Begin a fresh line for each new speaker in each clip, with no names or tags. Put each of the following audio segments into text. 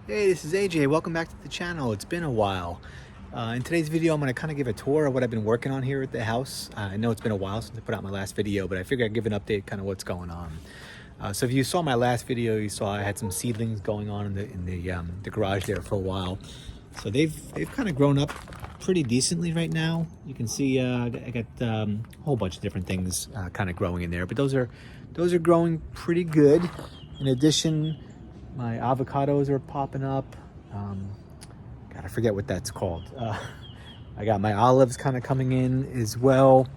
Hey, this is AJ. Welcome back to the channel. It's been a while. In today's video, I'm going to kind of give a tour of what I've been working on here at the house. I know it's been a while since I put out my last video, but I figured I'd give an update, kind of what's going on. So if you saw my last video, you saw I had some seedlings going on in the garage there for a while. So they've kind of grown up pretty decently right now. You can see I got a whole bunch of different things kind of growing in there, but those are growing pretty good. In addition, my avocados are popping up. God, I forget what that's called. I got my olives kind of coming in as well.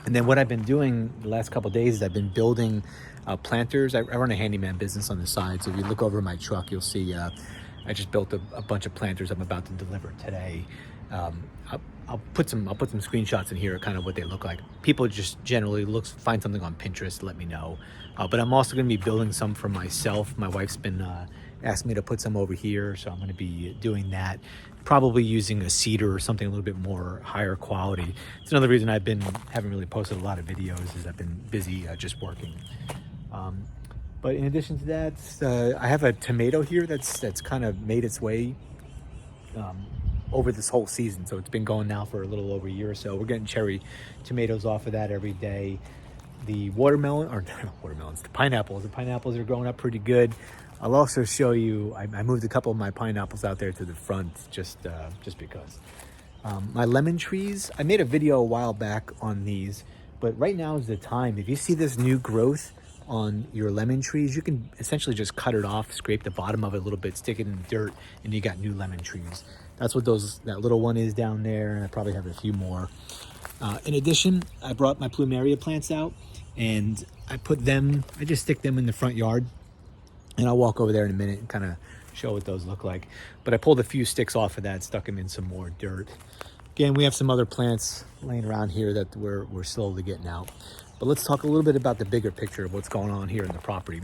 And then what I've been doing the last couple of days is I've been building planters. I run a handyman business on the side. So if you look over my truck, you'll see I just built a bunch of planters I'm about to deliver today. I'll put some screenshots in here, kind of what they look like. People just generally find something on Pinterest, let me know. But I'm also going to be building some for myself. My wife's been asked me to put some over here, so I'm going to be doing that. Probably using a cedar or something a little bit more higher quality. It's another reason haven't really posted a lot of videos, is I've been busy just working. But in addition to that, I have a tomato here that's kind of made its way over this whole season. So it's been going now for a little over a year or so. We're getting cherry tomatoes off of that every day. The watermelon, or not watermelons, the pineapples are growing up pretty good. I'll also show you, I moved a couple of my pineapples out there to the front just because. My lemon trees, I made a video a while back on these, but right now is the time. If you see this new growth on your lemon trees, you can essentially just cut it off, scrape the bottom of it a little bit, stick it in the dirt, and you got new lemon trees. That's what that little one is down there, and I probably have a few more. In addition, I brought my plumeria plants out, and I just stick them in the front yard, and I'll walk over there in a minute and kind of show what those look like. But I pulled a few sticks off of that, stuck them in some more dirt. Again, we have some other plants laying around here that we're slowly getting out. But let's talk a little bit about the bigger picture of what's going on here in the property.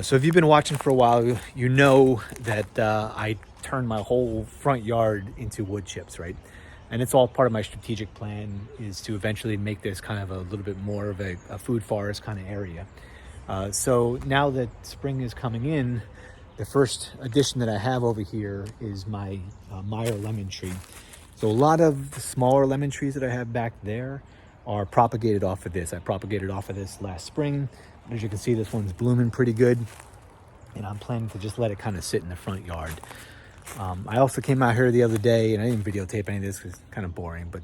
So if you've been watching for a while, you know that I turned my whole front yard into wood chips, right? And it's all part of my strategic plan, is to eventually make this kind of a little bit more of a food forest kind of area. So now that spring is coming in, the first addition that I have over here is my Meyer lemon tree. So a lot of the smaller lemon trees that I have back there are propagated off of this. I propagated off of this last spring. As you can see, this one's blooming pretty good, and I'm planning to just let it kind of sit in the front yard. I also came out here the other day, and I didn't videotape any of this because it's kind of boring, but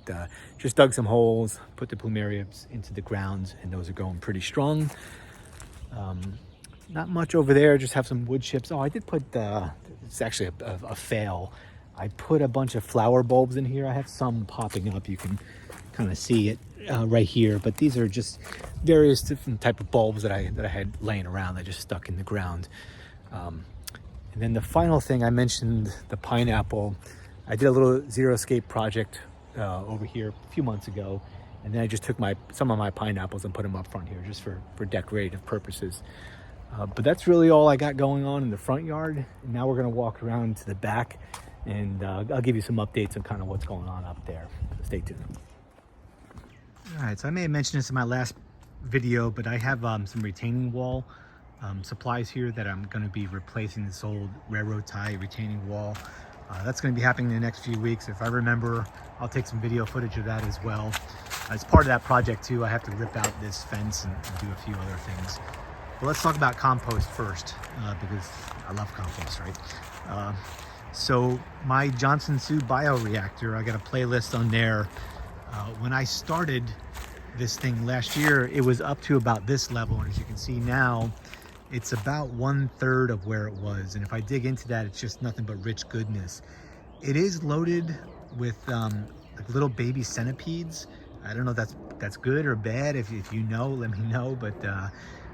just dug some holes, put the plumerias into the ground, and those are going pretty strong. Not much over there, just have some wood chips. Oh, I did put, it's actually a fail. I put a bunch of flower bulbs in here. I have some popping up. You can kind of see it right here, but these are just various different type of bulbs that I had laying around that just stuck in the ground. And then the final thing, I mentioned the pineapple. I did a little xeriscape project over here a few months ago, and then I just took some of my pineapples and put them up front here just for decorative purposes. But that's really all I got going on in the front yard. And now we're gonna walk around to the back, and I'll give you some updates on kind of what's going on up there. So stay tuned. All right, so I may have mentioned this in my last video, but I have some retaining wall supplies here that I'm going to be replacing this old railroad tie retaining wall. That's going to be happening in the next few weeks. If I remember, I'll take some video footage of that as well. As part of that project too, I have to rip out this fence and do a few other things. But let's talk about compost first, because I love compost, right? So my Johnson Sioux bioreactor, I got a playlist on there. When I started this thing last year, it was up to about this level, and as you can see now, it's about 1/3 of where it was. And if I dig into that, it's just nothing but rich goodness. It is loaded with like little baby centipedes. I don't know if that's good or bad. If you know, let me know. But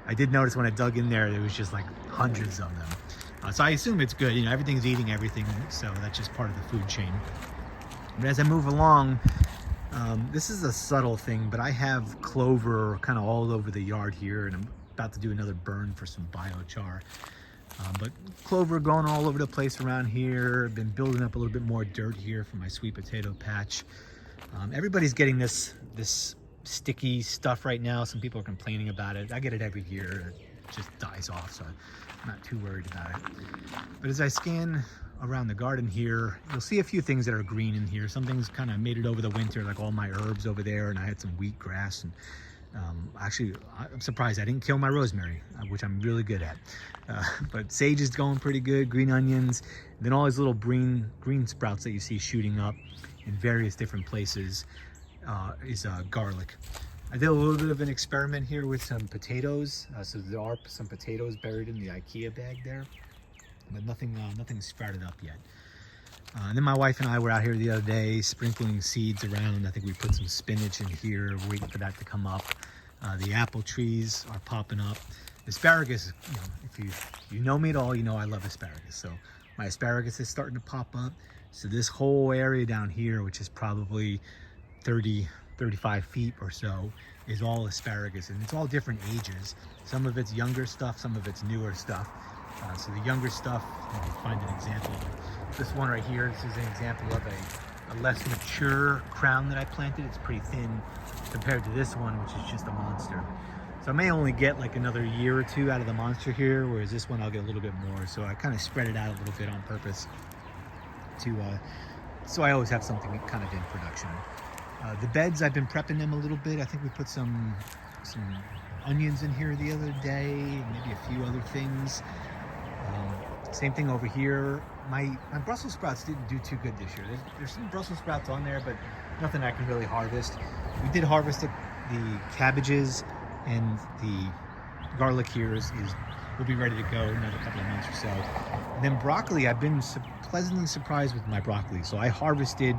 I did notice when I dug in there was just like hundreds of them. So I assume it's good. You know, everything's eating everything, so that's just part of the food chain. But as I move along, this is a subtle thing, but I have clover kind of all over the yard here, and I'm about to do another burn for some biochar. But clover growing all over the place around here. I've been building up a little bit more dirt here for my sweet potato patch. Everybody's getting this sticky stuff right now. Some people are complaining about it. I get it every year. It just dies off, so not too worried about it. But as I scan around the garden here, you'll see a few things that are green in here. Some things kind of made it over the winter, like all my herbs over there, and I had some wheatgrass. And actually, I'm surprised I didn't kill my rosemary, which I'm really good at. But sage is going pretty good, green onions, and then all these little green sprouts that you see shooting up in various different places is garlic. I did a little bit of an experiment here with some potatoes. So there are some potatoes buried in the IKEA bag there, but nothing sprouted up yet. And then my wife and I were out here the other day sprinkling seeds around. I think we put some spinach in here, waiting for that to come up. The apple trees are popping up. Asparagus, you know, if you know me at all, you know I love asparagus. So my asparagus is starting to pop up. So this whole area down here, which is probably 35 feet or so, is all asparagus, and it's all different ages. Some of it's younger stuff, some of it's newer stuff. So the younger stuff, let me find an example. This one right here, this is an example of a less mature crown that I planted. It's pretty thin compared to this one, which is just a monster. So I may only get like another year or two out of the monster here, whereas this one I'll get a little bit more. So I kind of spread it out a little bit on purpose to so I always have something kind of in production. The beds, I've been prepping them a little bit. I think we put some onions in here the other day, maybe a few other things. Same thing over here. My Brussels sprouts didn't do too good this year. There's some Brussels sprouts on there, but nothing I can really harvest. We did harvest the cabbages, and the garlic here will be ready to go in another couple of months or so. And then broccoli, I've been pleasantly surprised with my broccoli. So I harvested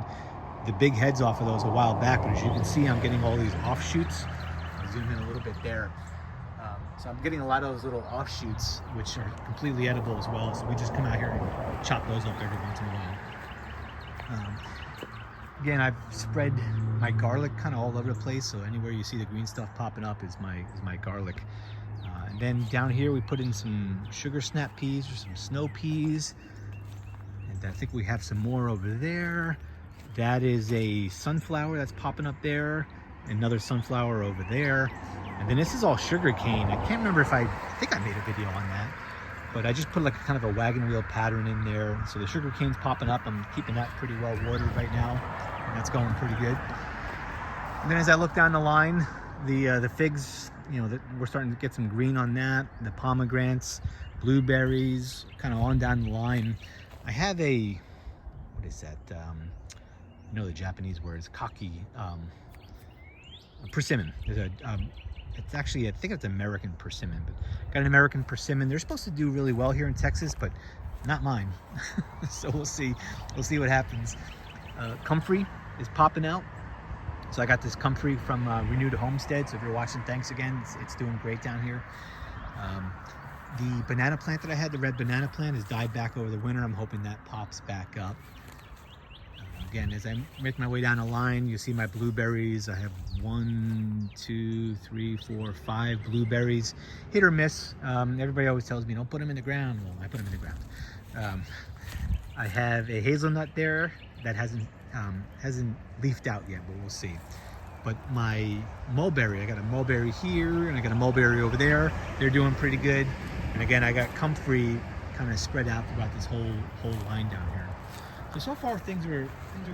the big heads off of those a while back, but as you can see, I'm getting all these offshoots. I'll zoom in a little bit there. So I'm getting a lot of those little offshoots, which are completely edible as well. So we just come out here and chop those up every once in a while. Again, I've spread my garlic kind of all over the place. So anywhere you see the green stuff popping up is my garlic. And then down here we put in some sugar snap peas or some snow peas. And I think we have some more over there. That is a sunflower that's popping up there. Another sunflower over there. And then this is all sugar cane. I can't remember if I think I made a video on that, but I just put like a kind of a wagon wheel pattern in there. So the sugar cane's popping up. I'm keeping that pretty well watered right now, and that's going pretty good. And then as I look down the line, the figs, you know, we're starting to get some green on that. The pomegranates, blueberries, kind of on down the line. I have a, what is that? You know the Japanese words, kaki, persimmon. There's a, it's actually, I think it's American persimmon, but got an American persimmon. They're supposed to do really well here in Texas, but not mine. So we'll see what happens. Comfrey is popping out. So I got this comfrey from Renewed Homestead. So if you're watching, thanks again. It's doing great down here. The banana plant that I had, the red banana plant, has died back over the winter. I'm hoping that pops back up. Again, as I make my way down the line, you see my blueberries. I have 1, 2, 3, 4, 5 blueberries. Hit or miss. Everybody always tells me, don't put them in the ground. Well, I put them in the ground. I have a hazelnut there that hasn't leafed out yet, but we'll see. But my mulberry, I got a mulberry here, and I got a mulberry over there. They're doing pretty good. And again, I got comfrey kind of spread out throughout this whole line down here. So far things are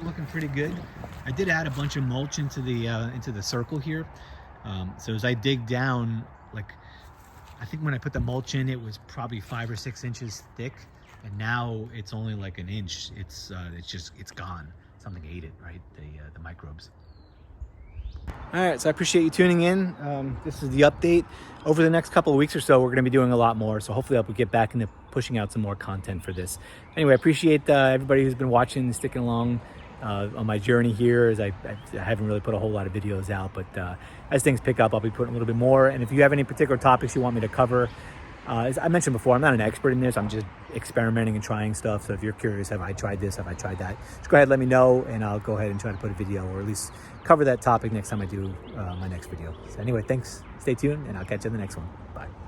looking pretty good. I did add a bunch of mulch into the circle here. So as I dig down, like I think when I put the mulch in, it was probably 5 or 6 inches thick, and now it's only like an inch. It's gone. Something ate it, right? The microbes. All right, so I appreciate you tuning in. This is the update. Over the next couple of weeks or so, we're going to be doing a lot more. So hopefully I'll get back into pushing out some more content for this. Anyway, I appreciate everybody who's been watching and sticking along on my journey here, as I haven't really put a whole lot of videos out. But as things pick up, I'll be putting a little bit more. And if you have any particular topics you want me to cover, as I mentioned before, I'm not an expert in this. I'm just experimenting and trying stuff. So if you're curious, have I tried this? Have I tried that? Just go ahead, let me know, and I'll go ahead and try to put a video, or at least cover that topic next time I do my next video. So anyway, thanks. Stay tuned, and I'll catch you in the next one. Bye.